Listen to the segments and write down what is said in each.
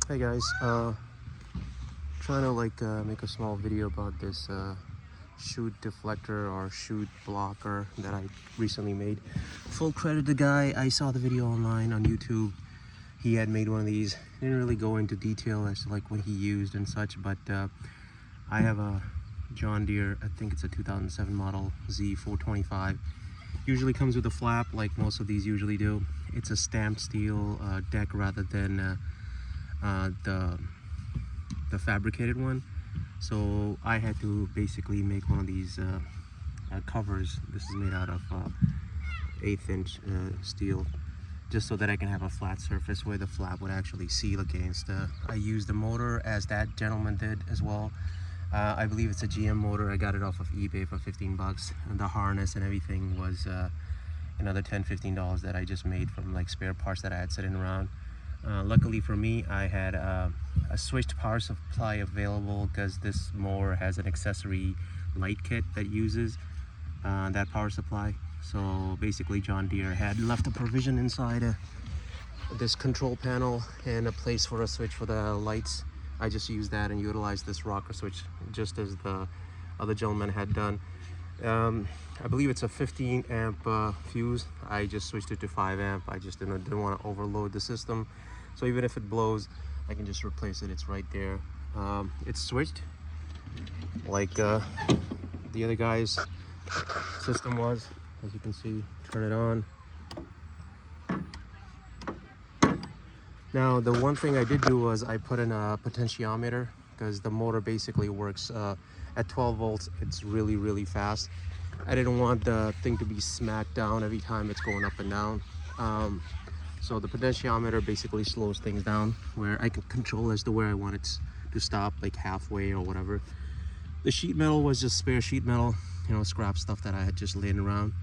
Hey guys, trying to make a small video about this chute deflector or chute blocker that I recently made. Full credit to the guy. I saw the video online on YouTube. He had made one of these. Didn't really go into detail as to like what he used and such, but I have a John Deere, I think it's a 2007 model Z425. Usually comes with a flap like most of these usually do. It's a stamped steel deck rather than the fabricated one. So I had to basically make one of these covers. This is made out of 1/8 inch steel, just so that I can have a flat surface where the flap would actually seal against. I used the motor as that gentleman did as well. I believe it's a GM motor. I got it off of eBay for 15 bucks, and the harness and everything was another $10-15 that I just made from like spare parts that I had sitting around. Luckily for me, I had a switched power supply available because this mower has an accessory light kit that uses that power supply. So basically John Deere had left a provision inside this control panel and a place for a switch for the lights. I just used that and utilized this rocker switch just as the other gentleman had done. I believe it's a 15 amp fuse. I just switched it to 5 amp. I just didn't want to overload the system. So even if it blows, I can just replace it. It's right there. It's switched like the other guy's system was. As you can see, turn it on. Now the one thing I did do was I put in a potentiometer, because the motor basically works at 12 volts. It's really fast. I didn't want the thing to be smacked down every time it's going up and down. So the potentiometer basically slows things down where I can control as to where I want it to stop, like halfway or whatever. The sheet metal was just spare sheet metal, you know, scrap stuff that I had just laying around.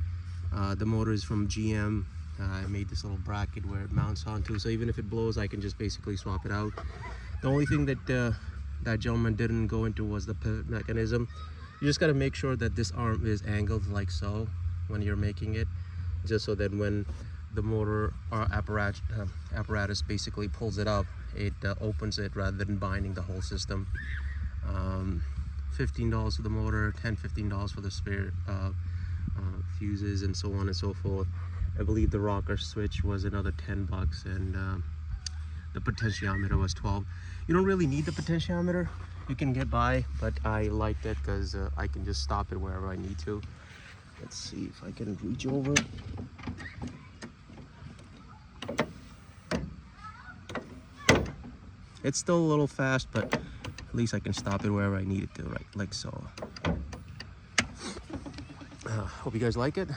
The motor is from GM. I made this little bracket where it mounts onto, so even if it blows, I can just basically swap it out. The only thing that that gentleman didn't go into was the pivot mechanism. You just got to make sure that this arm is angled like so when you're making it, just so that when the motor or apparatus basically pulls it up, it opens it rather than binding the whole system. $15 for the motor, $10-15 for the spare fuses and so on and so forth. I believe the rocker switch was another 10 bucks, and the potentiometer was 12. You don't really need the potentiometer. You can get by, but I liked it because I can just stop it wherever I need to. Let's see if I can reach over. It's still a little fast, but at least I can stop it wherever I need it to, right, like so. Hope you guys like it.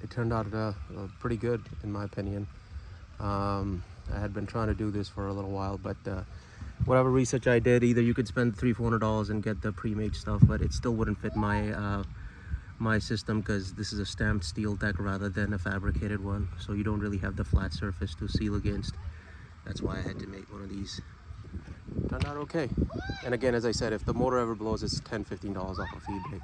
It turned out pretty good in my opinion. I had been trying to do this for a little while, but whatever research I did, either you could spend $300-400 and get the pre-made stuff, but it still wouldn't fit my my system, because this is a stamped steel deck rather than a fabricated one, so you don't really have the flat surface to seal against. That's why I had to make one of these. Turned out okay. And again, as I said, if the motor ever blows, it's $10-15 off of eBay.